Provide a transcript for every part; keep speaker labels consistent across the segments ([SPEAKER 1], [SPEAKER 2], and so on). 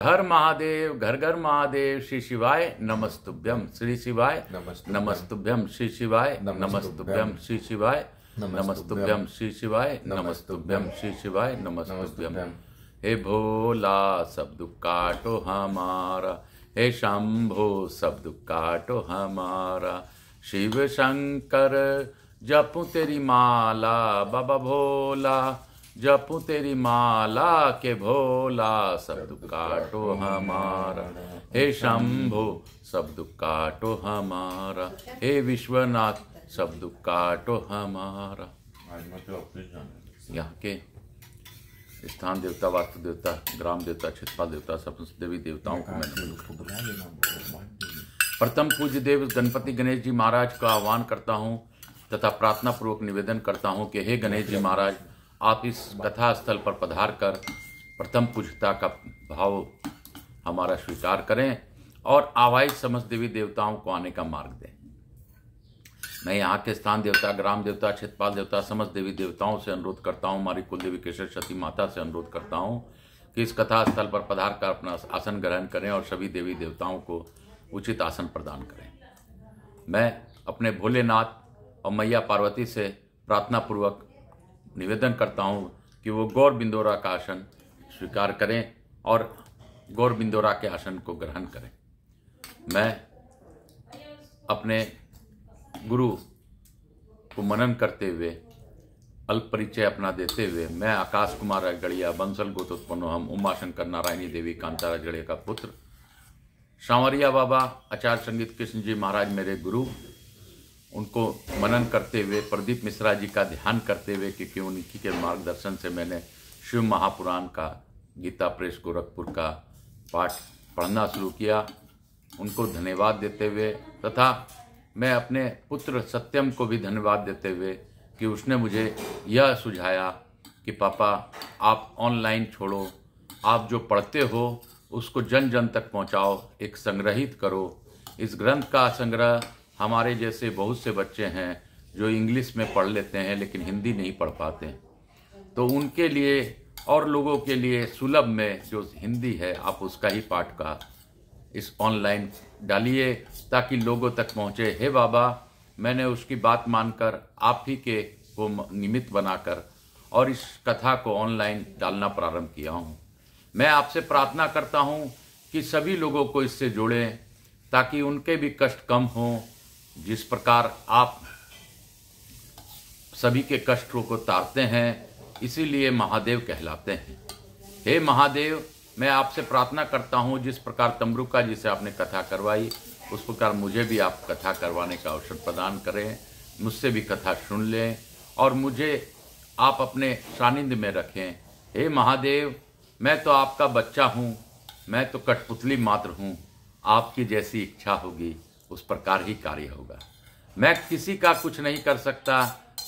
[SPEAKER 1] हर महादेव, घर घर महादेव। श्री शिवाय नमस्तुभ्यम। श्री शिवाय नमस्तुभ्यम। श्री शिवाय नमस्तुभ्यम। श्री शिवाय नमस्तुभ्यम। श्री शिवाय नमस्तुभ्यम। श्री शिवाय नमस्तुभ्यम। हे भोला सब दुख काटो हमारा, हे शंभो सब दुख काटो हमारा। शिव शंकर जपू तेरी माला, बाबा भोला जपू तेरी माला के भोला सब दुख काटो हमारा। हे शंभो सब दुख काटो हमारा, हे विश्वनाथ सब दुख काटो हमारा। यहाँ के स्थान देवता, वास्तु देवता, ग्राम देवता, क्षेत्रपाल देवता, सब देवी देवताओं को मैंने प्रथम पूज्य देव गणपति गणेश जी महाराज का आह्वान करता हूँ तथा प्रार्थना पूर्वक निवेदन करता हूँ कि हे गणेश जी महाराज, आप इस कथा स्थल पर पधार कर प्रथम पूज्यता का भाव हमारा स्वीकार करें और आवाहित समस्त देवी देवताओं को आने का मार्ग दें। मैं यहाँ के स्थान देवता, ग्राम देवता, क्षेत्रपाल देवता, समस्त देवी देवताओं से अनुरोध करता हूँ, हमारी कुलदेवी केशर सती माता से अनुरोध करता हूँ कि इस कथा स्थल पर पधार कर अपना आसन ग्रहण करें और सभी देवी देवताओं को उचित आसन प्रदान करें। मैं अपने भोलेनाथ और मैया पार्वती से प्रार्थना पूर्वक निवेदन करता हूँ कि वो गौर बिंदोरा का आसन स्वीकार करें और गौर बिंदोरा के आसन को ग्रहण करें। मैं अपने गुरु को मनन करते हुए अल्प परिचय अपना देते हुए, मैं आकाश कुमार गड़िया बंसल गोत्रोत्पन्नो हम उमा शंकर नारायणी देवी कांतारा गड़िया का पुत्र सांवरिया बाबा आचार्य संगीत कृष्ण जी महाराज मेरे गुरु, उनको मनन करते हुए, प्रदीप मिश्रा जी का ध्यान करते हुए, क्योंकि उन्हीं के मार्गदर्शन से मैंने शिव महापुराण का गीता प्रेस गोरखपुर का पाठ पढ़ना शुरू किया, उनको धन्यवाद देते हुए तथा मैं अपने पुत्र सत्यम को भी धन्यवाद देते हुए कि उसने मुझे यह सुझाया कि पापा आप ऑनलाइन छोड़ो, आप जो पढ़ते हो उसको जन जन तक पहुंचाओ, एक संग्रहित करो। इस ग्रंथ का संग्रह हमारे जैसे बहुत से बच्चे हैं जो इंग्लिश में पढ़ लेते हैं लेकिन हिंदी नहीं पढ़ पाते, तो उनके लिए और लोगों के लिए सुलभ में जो हिंदी है आप उसका ही पाठ का इस ऑनलाइन डालिए ताकि लोगों तक पहुँचे। हे बाबा, मैंने उसकी बात मानकर आप ही के को निमित्त बनाकर और इस कथा को ऑनलाइन डालना प्रारंभ किया हूँ। मैं आपसे प्रार्थना करता हूँ कि सभी लोगों को इससे जोड़ें ताकि उनके भी कष्ट कम हों। जिस प्रकार आप सभी के कष्टों को तारते हैं, इसीलिए महादेव कहलाते हैं। हे महादेव, मैं आपसे प्रार्थना करता हूँ जिस प्रकार तमरुका जी से आपने कथा करवाई उस प्रकार मुझे भी आप कथा करवाने का अवसर प्रदान करें, मुझसे भी कथा सुन लें और मुझे आप अपने सानिध्य में रखें। हे महादेव, मैं तो आपका बच्चा हूँ, मैं तो कठपुतली मात्र हूँ, आपकी जैसी इच्छा होगी उस प्रकार ही कार्य होगा। मैं किसी का कुछ नहीं कर सकता,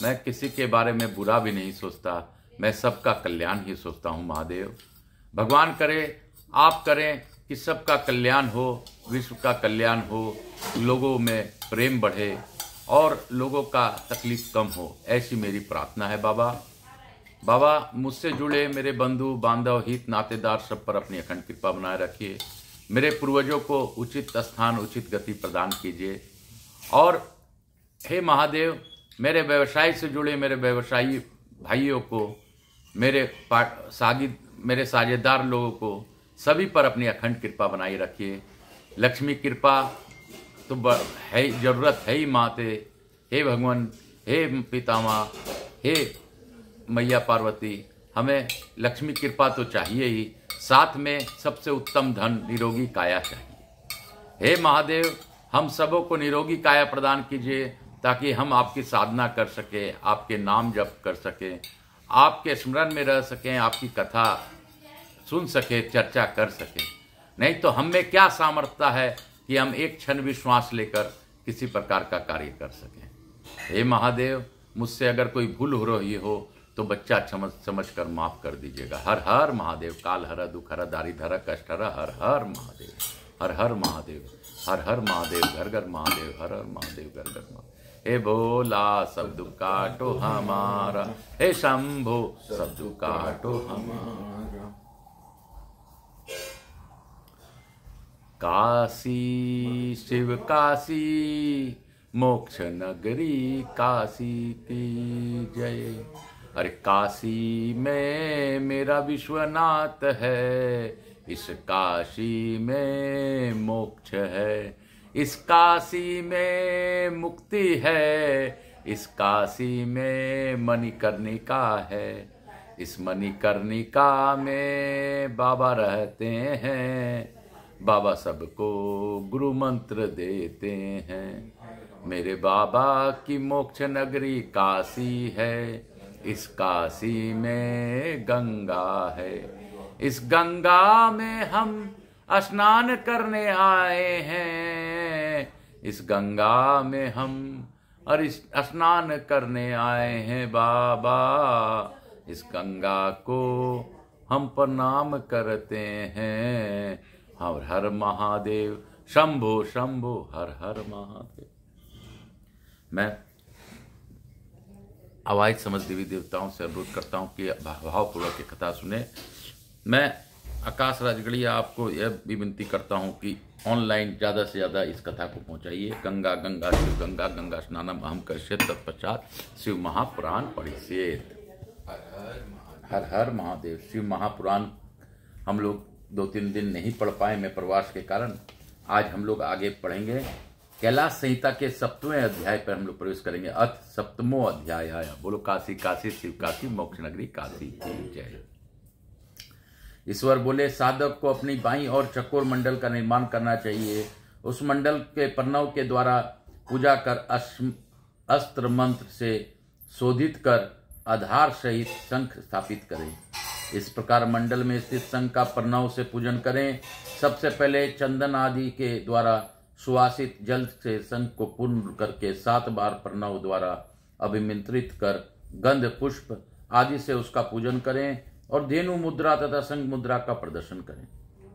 [SPEAKER 1] मैं किसी के बारे में बुरा भी नहीं सोचता, मैं सबका कल्याण ही सोचता हूँ। महादेव, भगवान करे आप करें कि सबका कल्याण हो, विश्व का कल्याण हो, लोगों में प्रेम बढ़े और लोगों का तकलीफ कम हो, ऐसी मेरी प्रार्थना है। बाबा मुझसे जुड़े मेरे बंधु बांधव हित नातेदार सब पर अपनी अखंड कृपा बनाए रखिए। मेरे पूर्वजों को उचित स्थान उचित गति प्रदान कीजिए और हे महादेव, मेरे व्यवसाय से जुड़े मेरे व्यवसायी भाइयों को, मेरे साझेदार लोगों को, सभी पर अपनी अखंड कृपा बनाई रखिए। लक्ष्मी कृपा तो है, जरूरत है ही माते। हे भगवान, हे पितामह, हे मैया पार्वती, हमें लक्ष्मी कृपा तो चाहिए ही, साथ में सबसे उत्तम धन निरोगी काया चाहिए। हे महादेव, हम सबों को निरोगी काया प्रदान कीजिए ताकि हम आपकी साधना कर सकें, आपके नाम जप कर सकें, आपके स्मरण में रह सकें, आपकी कथा सुन सकें, चर्चा कर सकें। नहीं तो हम में क्या सामर्थ्य है कि हम एक क्षण भी श्वास लेकर किसी प्रकार का कार्य कर सकें। हे महादेव, मुझसे अगर कोई भूल हो रही हो तो बच्चा समझ कर माफ कर दीजिएगा। हर हर महादेव। काल हर दुख हर दारिद्र हर कष्ट हर हर हर महादेव। हर हर महादेव। हर हर महादेव। घर घर महादेव। हर हर महादेव। घर घर महादेव। हे भोला सब दुख काटो हमारा, हे शंभो सब दुख काटो हमारा। काशी शिव काशी मोक्ष नगरी काशी की जय। अरे काशी में मेरा विश्वनाथ है, इस काशी में मोक्ष है, इस काशी में मुक्ति है, इस काशी में मणिकर्णिका है, इस मणिकर्णिका में बाबा रहते हैं, बाबा सबको गुरु मंत्र देते हैं। मेरे बाबा की मोक्ष नगरी काशी है, इस काशी में गंगा है, इस गंगा में हम स्नान करने आए हैं, इस गंगा में हम स्नान करने आए हैं बाबा, इस गंगा को हम प्रणाम करते हैं। हर हर महादेव, शंभो शंभो, हर हर महादेव। मैं आवाज समझ देवी देवताओं से अनुरोध करता हूं कि भावपूर्वक कथा सुने। मैं आकाश राजगढ़िया आपको यह भी विनती करता हूं कि ऑनलाइन ज़्यादा से ज़्यादा इस कथा को पहुंचाइए। गंगा गंगा शिव गंगा, गंगा स्नानम अहम करिष्ये, तत्पश्चात शिव महापुराण पढ़िष्येत्। हर हर महादेव। शिव महापुराण हम लोग 2-3 दिन नहीं पढ़ पाए मैं प्रवास के कारण। आज हम लोग आगे पढ़ेंगे। कैलाश संहिता के 7वें अध्याय पर हम लोग प्रवेश करेंगे। अथ 7वां अध्याय आया। बोलो काशी काशी शिव काशी मोक्ष नगरी काशी की जय। ईश्वर बोले साधक को अपनी बाईं और चकोर मंडल का निर्माण करना चाहिए। उस मंडल के प्रणव के द्वारा पूजा कर अस्त्र मंत्र से शोधित कर आधार सहित शंख स्थापित करें। इस प्रकार मंडल में स्थित शंख का प्रणव से पूजन करें। सबसे पहले चंदन आदि के द्वारा सुवासित जल से शंख को पूर्ण करके 7 बार प्रणव द्वारा अभिमंत्रित कर गंध पुष्प आदि से उसका पूजन करें और धेनु मुद्रा तथा शंख मुद्रा का प्रदर्शन करें।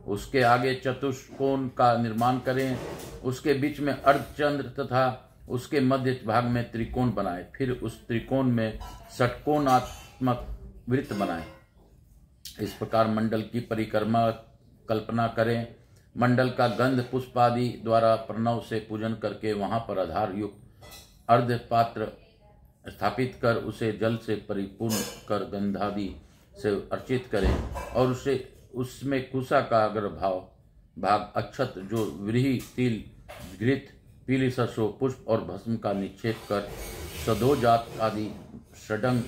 [SPEAKER 1] उसके आगे चतुष्कोण का निर्माण करें। उसके बीच में अर्धचंद्र तथा उसके मध्य भाग में त्रिकोण बनाएं। फिर उस त्रिकोण में षटकोणात्मक वृत्त बनाएं। इस प्रकार मंडल की परिक्रमा कल्पना करें। मंडल का गंध पुष्प आदि द्वारा प्रणव से पूजन करके वहां पर आधार युक्त अर्ध पात्र स्थापित कर उसे जल से परिपूर्ण कर गंधादि से अर्चित करें और उसे उसमें कुशा का अग्र भाग अक्षत जो व्रीहि तिल घृत पीली सरसों पुष्प और भस्म का निक्षेप कर सदोजात आदि षडंग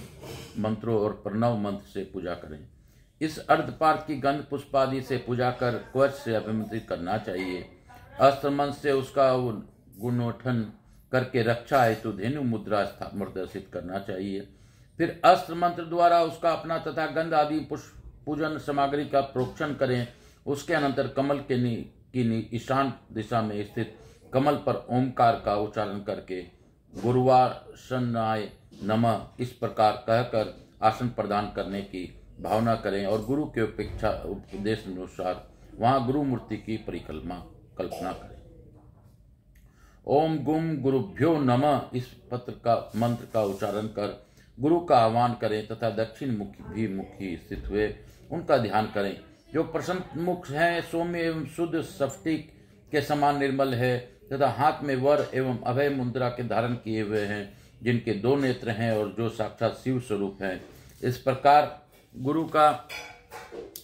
[SPEAKER 1] मंत्रों और प्रणव मंत्र से पूजा करें। इस अर्धपार्थ की गंध पुष्प आदि से पूजा कर कवच से अभिमंत्रित करना चाहिए। अस्त्र मंत्र से उसका गुणोठन करके रक्षा हेतु धेनु मुद्रा प्रदर्शित करना चाहिए। फिर अस्त्र मंत्र द्वारा उसका अपना तथा गंध आदि पुष्प पूजन सामग्री का प्रोक्षण करें। उसके अनंतर कमल की ईशान दिशा में स्थित कमल पर ओमकार का उच्चारण करके गुरुवासनाय नमः इस प्रकार कहकर आसन प्रदान करने की भावना करें और गुरु के उपदेश अनुसार वहां गुरु मूर्ति की कल्पना करें। ओम गुम गुरुभ्यो नमः इस मंत्र का उच्चारण कर गुरु का आह्वान करें तथा दक्षिण मुखी स्थित हुए उनका ध्यान करें। जो प्रसन्न मुख हैं, सौम्य एवं शुद्ध स्फटिक के समान निर्मल है तथा हाथ में वर एवं अभय मुद्रा के धारण किए हुए हैं, जिनके 2 नेत्र हैं और जो साक्षात शिव स्वरूप हैं। इस प्रकार गुरु का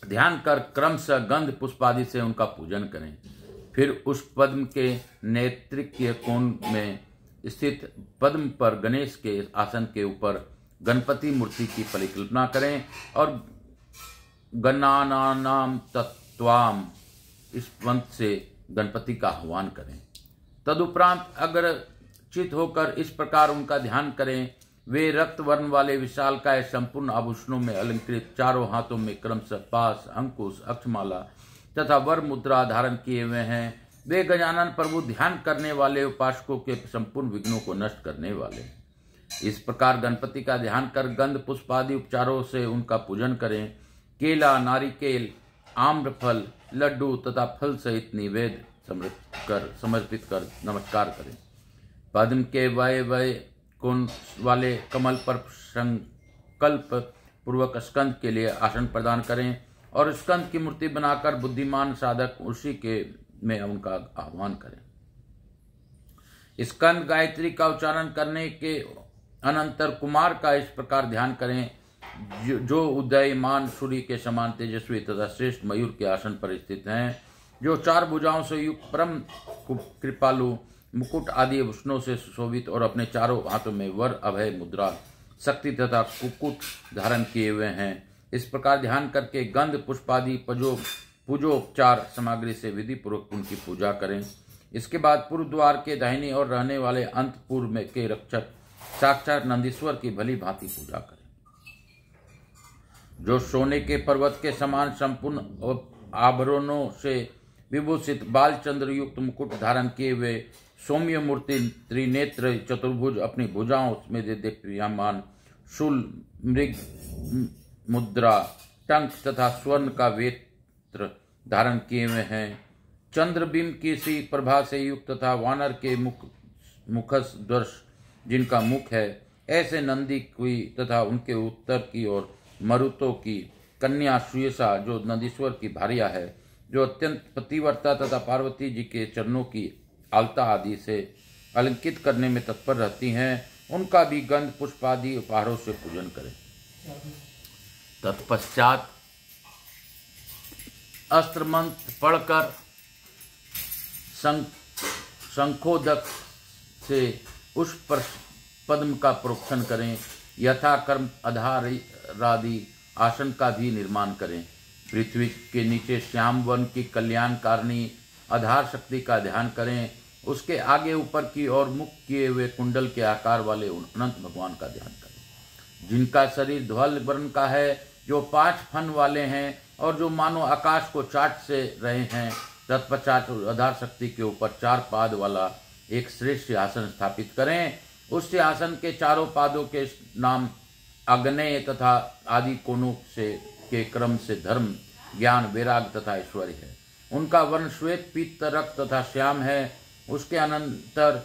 [SPEAKER 1] ध्यान कर क्रमशः गंध पुष्प आदि से उनका पूजन करें। फिर उस पद्म के नेत्रिक कोण में स्थित पद्म पर गणेश के आसन के ऊपर गणपति मूर्ति की परिकल्पना करें और गणानानाम तत्वाम इस मंत्र से गणपति का आह्वान करें। तदुपरांत अगर चित होकर इस प्रकार उनका ध्यान करें। वे रक्त वर्ण वाले विशालकाय संपूर्ण आभूषणों में अलंकृत, चारों हाथों में क्रमशः पास, अंकुश, अक्षमाला तथा वर मुद्रा धारण किए हुए हैं। वे गजानन प्रभु ध्यान करने वाले उपासकों के संपूर्ण विघ्नों को नष्ट करने वाले। इस प्रकार गणपति का ध्यान कर गंध पुष्प आदि उपचारों से उनका पूजन करें। केला, नारिकेल, आम्रफल, लड्डू तथा फल सहित निवेद समर्पित कर नमस्कार करें। पद्म के वय कोण वाले कमल पर संकल्प पूर्वक स्कंद के लिए आसन प्रदान करें और स्कंद की मूर्ति बनाकर बुद्धिमान साधक उसी के में उनका आह्वान करें। स्कंद गायत्री का उच्चारण करने के अनंतर कुमार का इस प्रकार ध्यान करें, जो उदयमान सूर्य के समान तेजस्वी तथा श्रेष्ठ मयूर के आसन पर स्थित हैं, जो 4 भुजाओं से युक्त परम कृपालु, मुकुट आदि भूषणों से सुशोभित और अपने चारों हाथों में वर, अभय, मुद्रा, शक्ति तथा कुकुट धारण किए हुए हैं। इस प्रकार ध्यान करके गंध पुष्पादि पूजोपचार सामग्री से विधि पूर्वक उनकी पूजा करें। इसके बाद पूर्व द्वार के दाहिनी ओर रहने वाले अंतपुर में के रक्षक साक्षात नंदीश्वर की भली भांति पूजा करें, जो सोने के पर्वत के समान संपूर्ण आभरणों से विभूषित बालचंद्र युक्त मुकुट धारण किए हुए सौम्य मूर्ति, त्रिनेत्र, चतुर्भुज, अपनी भुजाओं में दीप्यमान शूल, मृग मुद्रा, टंक तथा स्वर्ण का वेत्र धारण किए हुए हैं, चंद्रबिंब की सी प्रभा से युक्त तथा वानर के मुखस दर्श जिनका मुख है, ऐसे नंदी की तथा उनके उत्तर की ओर मरुतों की कन्या सुयसा, जो नंदीश्वर की भार्या है, जो अत्यंत पतिव्रता तथा पार्वती जी के चरणों की आलता आदि से अलंकित करने में तत्पर रहती हैं, उनका भी गंध पुष्पादि उपहारों से पूजन करें। तत्पश्चात अस्त्र मंत्र पढ़कर शंखोदक से उस पर पद्म का प्रोक्षण करें। यथा कर्म आधारादि आसन का भी निर्माण करें। पृथ्वी के नीचे श्याम वन की कल्याणकारिणी आधार शक्ति का ध्यान करें। उसके आगे ऊपर की ओर मुख किए हुए कुंडल के आकार वाले अनंत भगवान का ध्यान करें, जिनका शरीर ध्वल वर्ण का है, जो 5 फन वाले हैं और जो मानो आकाश को चाट से रहे हैं। तत्पश्चात आधार शक्ति के ऊपर 4 पाद वाला एक श्रेष्ठ आसन स्थापित करें। उस आसन के चारों पादों के नाम आग्नेय तथा आदि कोणों से के क्रम से धर्म, ज्ञान, वैराग तथा ऐश्वर्य है। उनका वर्ण श्वेत, पीत, रक्त तथा श्याम है। उसके अनंतर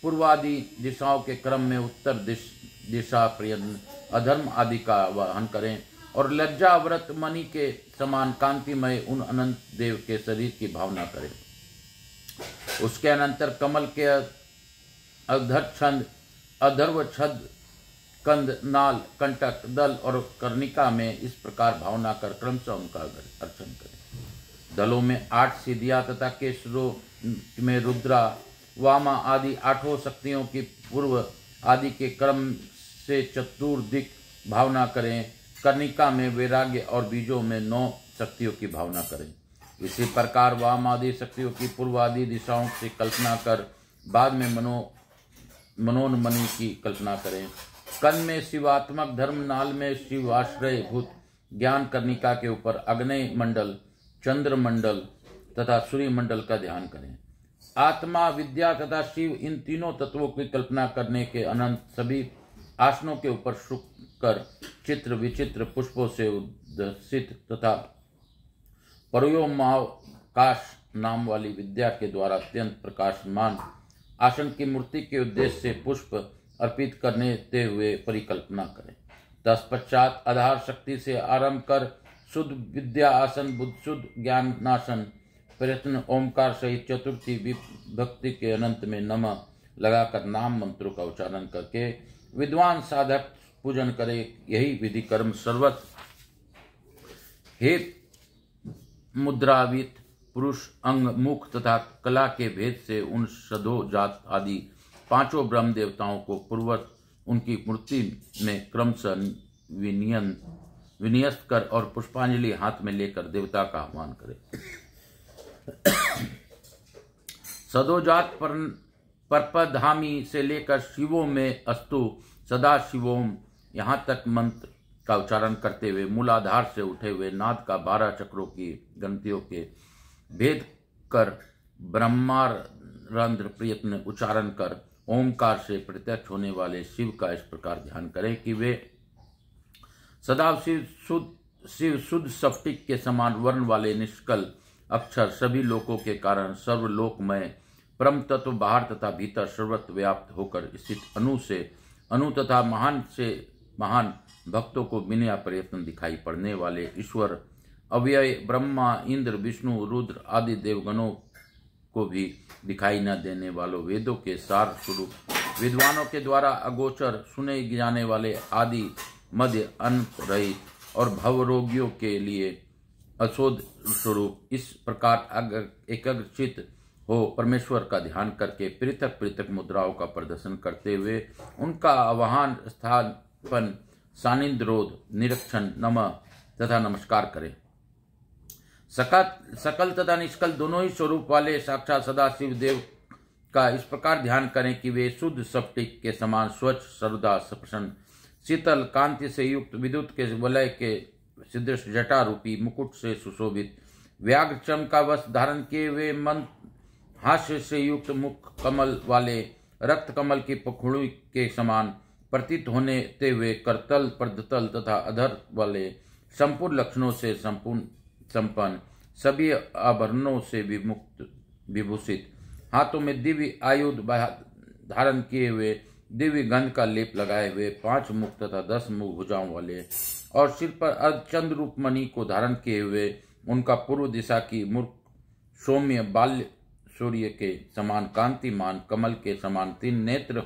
[SPEAKER 1] पूर्वादि दिशाओं के क्रम में उत्तर दिशा प्रयत्न, अधर्म आदि का वहन करें और लज्जा व्रत मणि के समान कांतिमय उन अनंत देव के शरीर की भावना करें। उसके अनंतर कमल के अधरछंद, अधर्व छद, कंद, नाल, कंटक, दल और कर्णिका में इस प्रकार भावना कर क्रमशः उनका अर्चन करें। दलों में 8 सिद्धियां तथा केसरों में रुद्रा, वामा आदि 8 शक्तियों की पूर्व आदि के क्रम से चतुर्दिक भावना करें। कर्णिका में वैराग्य और बीजों में 9 शक्तियों की भावना करें। इसी प्रकार वाम आदि शक्तियों की पूर्व आदि दिशाओं से कल्पना कर बाद में मनोन्मणि की कल्पना करें। कर्ण में शिवात्मक धर्म, नाल में शिवाश्रय भूत ज्ञान, कर्णिका के ऊपर अग्नि मंडल, चंद्र मंडल तथा सूर्य मंडल का ध्यान करें। आत्मा, विद्या तथा शिव, इन तीनों तत्वों की कल्पना करने के अनंत सभी आसनों के ऊपर शुक्र चित्र विचित्र पुष्पों से उद्दसित तथा परयोमाकाश नाम वाली विद्या के द्वारा अत्यंत प्रकाशमान आसन की मूर्ति के उद्देश्य से पुष्प अर्पित करने हुए परिकल्पना करें। तत्पश्चात आधार शक्ति से आरंभ कर शुद्ध विद्या आसन, बुद्ध शुद्ध ज्ञानासन, प्रयत्न ओमकार सहित चतुर्थी विभक्ति के अनंत में नमः लगाकर नाम मंत्रों का उच्चारण करके विद्वान साधक पूजन करे। यही विधि कर्म सर्वत हे मुद्रावित पुरुष अंग, मुख तथा कला के भेद से उन सदो जात आदि 5 ब्रह्म देवताओं को पूर्वत उनकी मूर्ति में क्रमशः विन्यस्त कर और पुष्पांजलि हाथ में लेकर देवता का आह्वान करे। सदोजात परपधामी से लेकर शिवों में अस्तु सदा शिवोम यहाँ तक मंत्र का उच्चारण करते हुए मूलाधार से उठे हुए नाद का 12 चक्रों की ग्रंथियों के भेद कर ब्रह्मारंध्र प्रयत्न उच्चारण कर ओमकार से प्रत्यक्ष होने वाले शिव का इस प्रकार ध्यान करें कि वे सदा शिव शुद्ध स्फटिक के समान वर्ण वाले निष्कल अक्षर सभी लोकों के कारण सर्वलोकमय परम तत्व बाहर तथा भीतर सर्वत्र व्याप्त होकर स्थित अनु तथा महान से महान भक्तों को बिना प्रयत्न दिखाई पड़ने वाले ईश्वर अव्यय ब्रह्मा, इंद्र, विष्णु, रुद्र आदि देवगणों को भी दिखाई न देने वालों वेदों के सार स्वरूप, विद्वानों के द्वारा अगोचर सुने जाने वाले आदि मध्य अंत रहित और भवरोगियों के लिए अशोध स्वरूप, इस प्रकार अगर एकाग्रचित हो परमेश्वर का ध्यान करके पृथक पृथक मुद्राओं का प्रदर्शन करते हुए उनका आवाहन, स्थापन, सानिध्रोध, निरीक्षण, नमः तथा नमस्कार करें। सकल तथा निष्कल दोनों ही स्वरूप वाले साक्षात सदाशिव देव का इस प्रकार ध्यान करें कि वे शुद्ध स्फटिक के समान स्वच्छ, सर्वदा प्रसन्न, शीतल, कांति से युक्त, विद्युत के वलय के सदृश जटा रूपी मुकुट से सुशोभित, व्याघ्र चम का वस्त्र धारण किए हुए, मन हास्य से युक्त मुख कमल वाले, रक्त कमल की पखुड़ी के समान प्रतीत होने हुए, करतल, पर्दतल तथा अधर वाले, संपूर्ण लक्षणों से संपन्न, सभी आभरणों से विमुक्त, विभूषित, हाथों में दिव्य आयुध धारण किए हुए, दिव्य गंध का लेप लगाए हुए, 5 मुख तथा 10 मुख भुजाओं वाले और सिर पर अर्धचंद्र रूप मणि को धारण किए हुए, उनका पूर्व दिशा की मुख सौम्य बाल्य सूर्य के समान कांतिमान, कमल के समान 3 नेत्र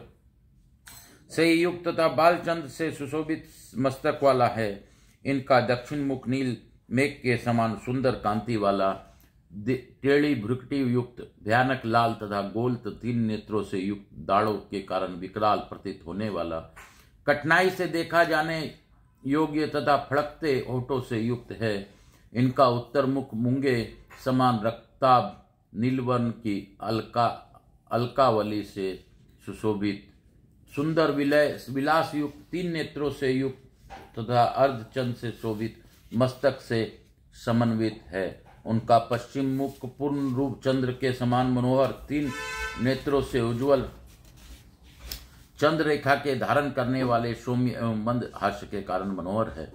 [SPEAKER 1] से युक्त तथा बालचंद्र से सुशोभित मस्तक वाला है। इनका दक्षिण मुख नील मेघ के समान सुंदर कांति वाला, टेढ़ी भ्रुकुटी युक्त, भयानक लाल तथा गोल 3 नेत्रों से युक्त, दाढ़ों के कारण विकराल प्रतीत होने वाला, कठिनाई से देखा जाने योग्य तथा फड़कते होठों से युक्त है। इनका उत्तर मुख मूंगे समान रक्ताभ नीलवर्ण की अलकावली से सुशोभित, सुंदर विलास युक्त, 3 नेत्रों से युक्त तथा अर्धचंद्र से शोभित मस्तक से समन्वित है। उनका पश्चिम मुख पूर्ण रूप चंद्र के समान मनोहर, 3 नेत्रों से उज्ज्वल, चंद्र रेखा के धारण करने वाले सौम्य एवं मंद हास्य के कारण मनोहर है।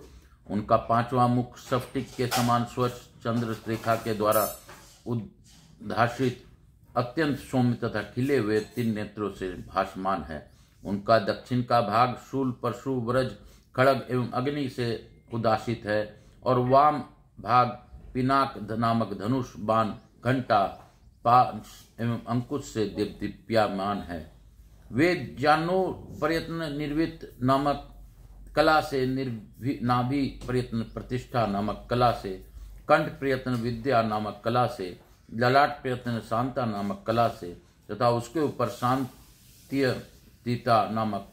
[SPEAKER 1] उनका 5वां मुख स्फटिक के समान स्वच्छ, चंद्र रेखा के द्वारा उद्भासित, अत्यंत सौम्य तथा खिले हुए 3 नेत्रों से भासमान है। उनका दक्षिण का भाग शूल, परशु, वज्र, खड्ग एवं अग्नि से उदासित है और वाम भाग पिनाक नामक धनुष, बाण, घंटा, पाश एवं अंकुश से दीप्यमान है। वे जानु प्रयत्न निर्वित नामक कला से, नाभि प्रयत्न प्रतिष्ठा नामक कला से, कंठ प्रयत्न विद्या नामक कला से, ललाट प्रयत्न शांता नामक कला से तथा उसके ऊपर शांतिता नामक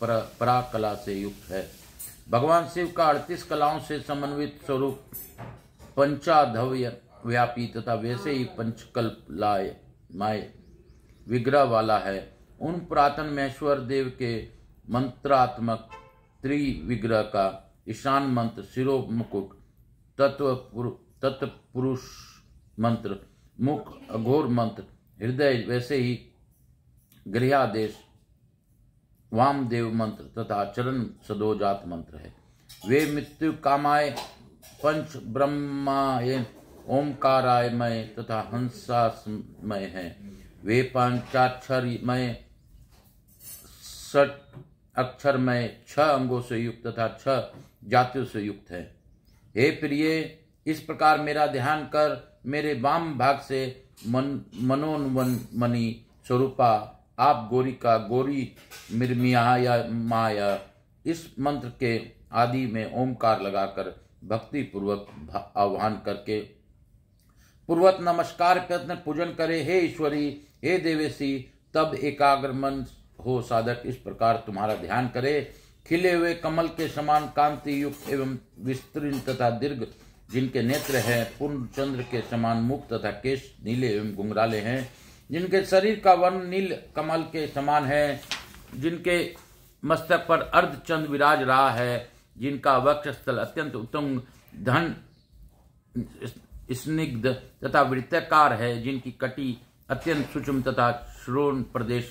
[SPEAKER 1] पराकला से युक्त है। भगवान शिव का 38 कलाओं से समन्वित स्वरूप पंचाधव्य व्यापी तथा वैसे ही पंचकल्पलाय माय विग्रह वाला है। उन पुरातन महेश्वर देव के मंत्रात्मक त्रिविग्रह का ईशान मंत्र, शिरो मुकुट, तत्पुरुष मंत्र, मुख अघोर मंत्र, हृदय वैसे ही गृहादेश, वामदेव मंत्र तथा चरण सदोजात मंत्र है। वे मृत्यु कामाय, पंच ब्रह्माय, ओंकारायमय तथा हंसामय हैं। वे पंचाक्षरमय, 6 अक्षरमय, 6 अंगों से युक्त तथा 6 जातियों से युक्त है। हे प्रिय, इस प्रकार मेरा ध्यान कर मेरे वाम भाग से मनोन्मनी स्वरूपा आप गौरी का गौरी मिर्मिया माया, इस मंत्र के आदि में ओंकार लगाकर भक्ति पूर्वक आह्वान करके पूर्वक नमस्कार प्रयत्न पूजन करे। हे ईश्वरी, हे देवेशी, तब एकाग्र मन हो साधक इस प्रकार तुम्हारा ध्यान करे। खिले हुए कमल के समान कांति युक्त एवं विस्तृत तथा दीर्घ जिनके नेत्र हैं, पूर्ण चंद्र के समान मुख तथा केश नीले एवं घुंघराले हैं, जिनके शरीर का वर्ण नील कमल के समान है, जिनके मस्तक पर अर्धचंद्र विराज रहा है, जिनका वक्षस्थल अत्यंत उत्तम धन स्निग्ध तथा वृत्ताकार है, जिनकी कटी अत्यंत सूक्ष्म तथा श्रोण प्रदेश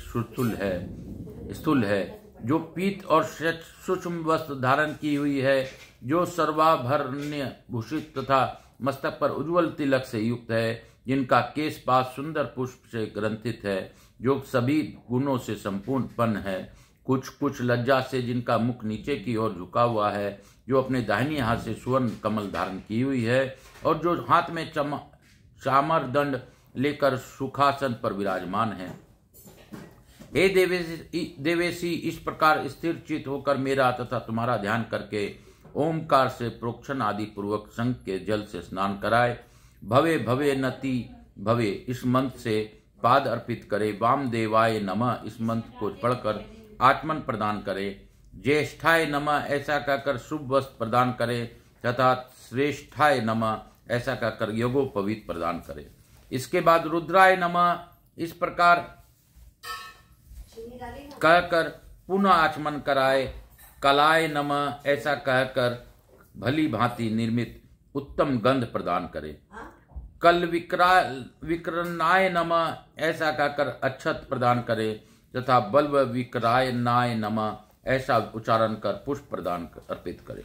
[SPEAKER 1] स्थूल है, जो पीत और सूक्ष्म वस्त्र धारण की हुई है, जो सर्वाभरणीय भूषित तथा मस्तक पर उज्ज्वल तिलक से युक्त है, जिनका केश पास सुंदर पुष्प से ग्रंथित है, जो सभी गुणों से संपूर्ण है, कुछ लज्जा से जिनका मुख नीचे की ओर झुका हुआ है, जो अपने दाहिनी हाथ से सुवर्ण कमल धारण की हुई है और जो हाथ में चामर दंड लेकर सुखासन पर विराजमान हैं। हे देवेशी, इस प्रकार स्थिर चित होकर मेरा तथा तुम्हारा ध्यान करके ओमकार से प्रोक्षण आदि पूर्वक शंख के जल से स्नान कराए। भवे भवे नति भवे इस मंत्र से पाद अर्पित करे। वामदेवाय नमः इस मंत्र को पढ़कर आचमन प्रदान करे। ज्येष्ठाय नमः ऐसा कहकर शुभ वस्त्र प्रदान करे तथा श्रेष्ठाय नमः ऐसा कहकर योगोपवीत प्रदान करे। इसके बाद रुद्राय नमः इस प्रकार कहकर पुनः आचमन कराए। कलाय नमः ऐसा कहकर भली भांति निर्मित उत्तम गंध प्रदान करे। कल विकरणाय नमः ऐसा कहकर अक्षत प्रदान करे तथा बल्व विकरायनाय नमः ऐसा उच्चारण कर पुष्प प्रदान अर्पित करे।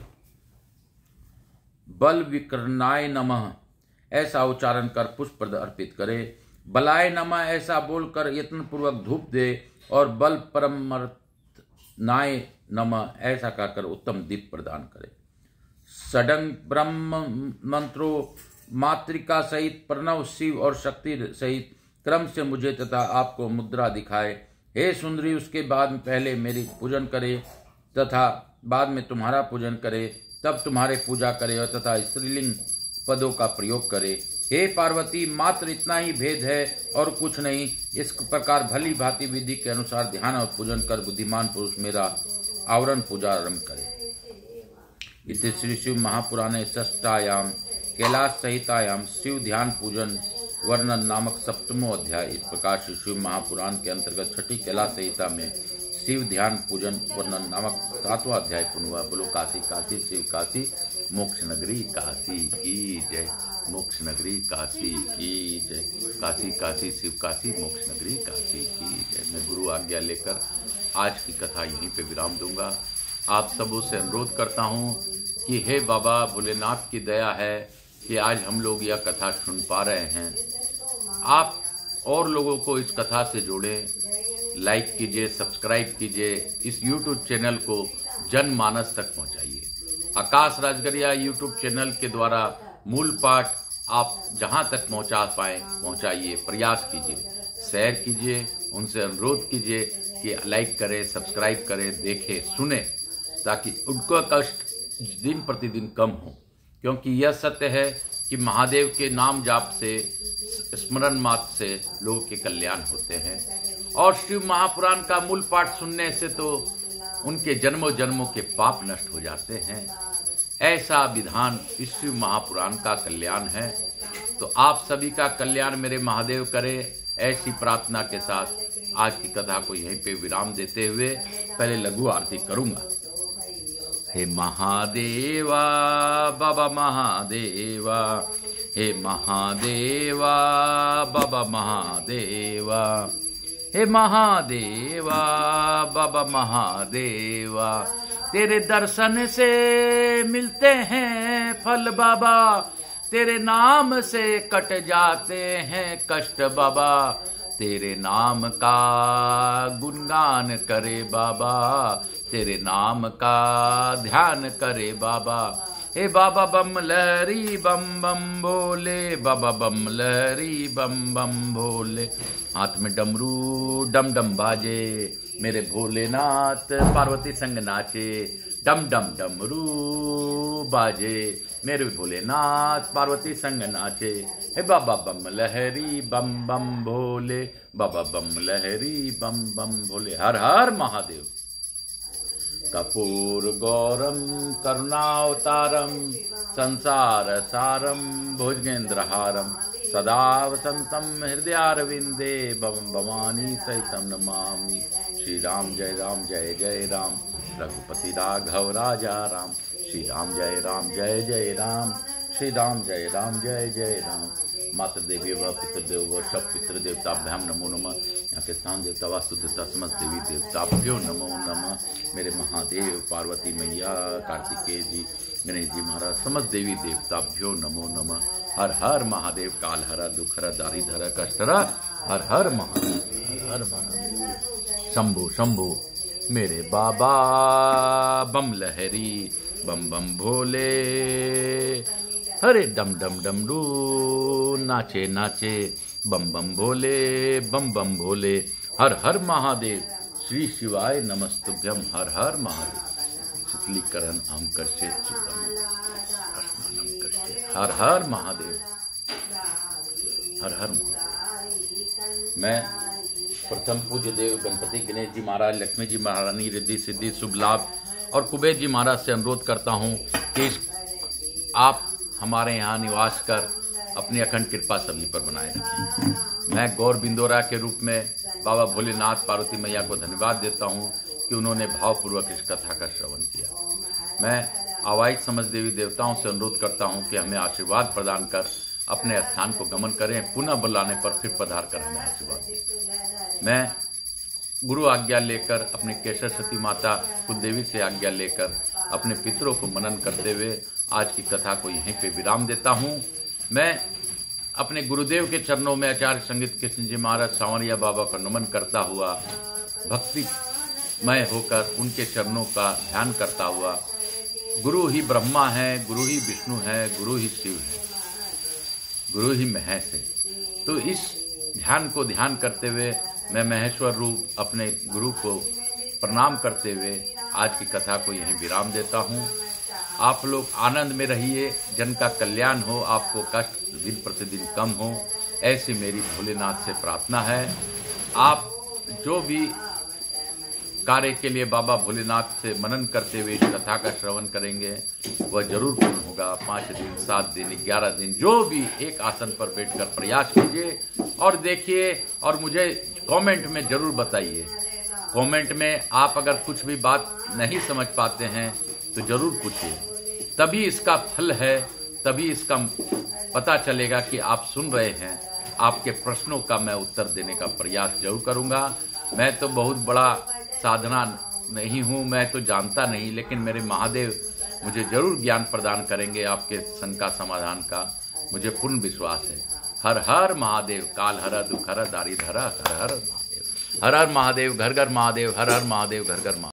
[SPEAKER 1] बल विकरणाय नमः ऐसा उच्चारण कर पुष्प अर्पित करे। बलाय नमः ऐसा बोलकर यत्न पूर्वक धूप दे और बल परमनाय नमः ऐसा कहकर उत्तम दीप प्रदान करे। षडंग ब्रह्म मंत्रो मातृका सहित प्रणव शिव और शक्ति सहित क्रम से मुझे तथा आपको मुद्रा दिखाए। हे सुंदरी, उसके बाद पहले मेरी पूजन करे तथा बाद में तुम्हारा पूजन करे, तब तुम्हारे पूजा करे और तथा स्त्रीलिंग पदों का प्रयोग करे। हे पार्वती, मात्र इतना ही भेद है और कुछ नहीं। इस प्रकार भली भांति विधि के अनुसार ध्यान और पूजन कर बुद्धिमान पुरुष मेरा आवरण पूजा आरंभ करे। इति श्री शिव महापुराणे षष्ठायाम कैलाश संहितायाम शिव ध्यान पूजन वर्णन नामक सप्तमो अध्याय। इस प्रकार श्री शिव महापुराण के अंतर्गत छठी कैलाश संहिता में शिव ध्यान पूजन वर्णन नामक 7वां अध्याय पूर्ण हुआ। बोलो काशी काशी शिव काशी मोक्ष नगरी काशी की जय। मोक्ष नगरी काशी की जय। काशी काशी शिव काशी मोक्ष नगरी काशी की जय। मैं गुरु आज्ञा लेकर आज की कथा यहीं पे विराम दूंगा। आप सबों से अनुरोध करता हूँ कि हे बाबा भोलेनाथ की दया है कि आज हम लोग यह कथा सुन पा रहे हैं। आप और लोगों को इस कथा से जोड़ें, लाइक कीजिए, सब्सक्राइब कीजिए, इस YouTube चैनल को जनमानस तक पहुंचाइए। आकाश राजगरिया YouTube चैनल के द्वारा मूल पाठ आप जहां तक पहुंचा पाए पहुंचाइए, प्रयास कीजिए, शेयर कीजिए, उनसे अनुरोध कीजिए कि लाइक करें, सब्सक्राइब करें, देखें, सुने, ताकि उनका कष्ट दिन प्रतिदिन कम हो। क्योंकि यह सत्य है कि महादेव के नाम जाप से, स्मरण मात्र से लोगों के कल्याण होते हैं और शिव महापुराण का मूल पाठ सुनने से तो उनके जन्मों जन्मों के पाप नष्ट हो जाते हैं। ऐसा विधान इस शिव महापुराण का कल्याण है। तो आप सभी का कल्याण मेरे महादेव करे, ऐसी प्रार्थना के साथ आज की कथा को यहीं पे विराम देते हुए पहले लघु आरती करूंगा। हे महादेवा बाबा महादेवा, हे महादेवा बाबा महादेवा, हे महादेवा बाबा महादेवा, तेरे दर्शन से मिलते हैं फल बाबा, तेरे नाम से कट जाते हैं कष्ट बाबा, तेरे नाम का गुणगान करे बाबा, तेरे नाम का ध्यान करे बाबा। हे बाबा बम लहरी बम बम भोले, बाबा बम लहरी बम बम भोले। हाथ में डमरू डम डम बाजे, मेरे भोलेनाथ पार्वती संग नाचे, डम डम डमरू बाजे, मेरे भोलेनाथ पार्वती संग नाचे। हे बाबा बम लहरी बम बम भोले, बाबा बम लहरी बम बम भोले। हर हर महादेव। कपूर गौरम करुणावतारम संसार सारम भुजगेंद्रहारम सदा वसंतम हृदयारविंदे बम भवानी सहितम नमामि। श्री राम जय राम जय जय राम, रघुपति राघव राजा राम। श्री राम जय जय राम, श्री राम जय जय राम। मातृ देवी व पितृदेव व सब पितृ देवताभ्याम नमो नमः। यहाँ के स्थान देवता वास्तु देवता समस्त देवी देवताभ्यो नमो नमः। मेरे महादेव, पार्वती मैया, कार्तिकेय जी, गणेश जी महाराज, समस्त देवी देवताभ्यो नमो नमः। हर हर महादेव। काल हरा दुख हरा दारिद हरा कष्ट हरा, हर हर महादेव, हर हर महादेव। शंभो शंभो मेरे बाबा बम लहरी बम बम भोले। हरे डम डम डमरू नाचे नाचे, बम बम भोले, बम बम भोले। हर हर महादेव, श्री शिवाय नमस्तुभ्यम। हर हर महादेव। शीतलीकरण हम करशे हर हर महादेव, हर हर महादेव। मैं प्रथम पूज्य देव गणपति गणेश जी महाराज, लक्ष्मी जी महारानी, रिद्धि सिद्धि शुभ लाभ और कुबेर जी महाराज से अनुरोध करता हूं कि आप हमारे यहाँ निवास कर अपनी अखंड कृपा सभी पर बनाए रखें। मैं गौर बिंदोरा के रूप में बाबा भोलेनाथ पार्वती मैया को धन्यवाद देता हूं कि उन्होंने भावपूर्वक इस कथा का श्रवण किया। मैं आवाहित समस्त देवी देवताओं से अनुरोध करता हूं कि हमें आशीर्वाद प्रदान कर अपने स्थान को गमन करें, पुनः बुलाने पर फिर पधार कर हमें आशीर्वाद दें। मैं गुरु आज्ञा लेकर, अपने केशर सती माता कुलदेवी से आज्ञा लेकर अपने पितरों को मनन करते हुए आज की कथा को यहीं पे विराम देता हूं। मैं अपने गुरुदेव के चरणों में आचार्य संगीत कृष्ण जी महाराज सांवरिया बाबा को नमन करता हुआ, भक्तिमय होकर उनके चरणों का ध्यान करता हुआ, गुरु ही ब्रह्मा है, गुरु ही विष्णु है, गुरु ही शिव है, गुरु ही महेश है। तो इस ध्यान को ध्यान करते हुए मैं महेश्वर रूप अपने गुरु को प्रणाम करते हुए आज की कथा को यहीं विराम देता हूँ। आप लोग आनंद में रहिए, जन का कल्याण हो, आपको कष्ट दिन प्रतिदिन कम हो, ऐसी मेरी भोलेनाथ से प्रार्थना है। आप जो भी कार्य के लिए बाबा भोलेनाथ से मनन करते हुए इस कथा का श्रवण करेंगे वह जरूर पूर्ण होगा। 5 दिन, 7 दिन, 11 दिन, जो भी एक आसन पर बैठकर प्रयास कीजिए और देखिए और मुझे कमेंट में जरूर बताइए। कमेंट में आप अगर कुछ भी बात नहीं समझ पाते हैं तो जरूर पूछिए, तभी इसका फल है, तभी इसका पता चलेगा कि आप सुन रहे हैं। आपके प्रश्नों का मैं उत्तर देने का प्रयास जरूर करूंगा। मैं तो बहुत बड़ा साधना नहीं हूं, मैं तो जानता नहीं, लेकिन मेरे महादेव मुझे जरूर ज्ञान प्रदान करेंगे आपके शंका समाधान का, मुझे पूर्ण विश्वास है। हर हर महादेव। काल हर दुख हर दारिद्र हर हर महादेव। हर हर महादेव, घर घर महादेव, हर हर महादेव, घर घर महादेव।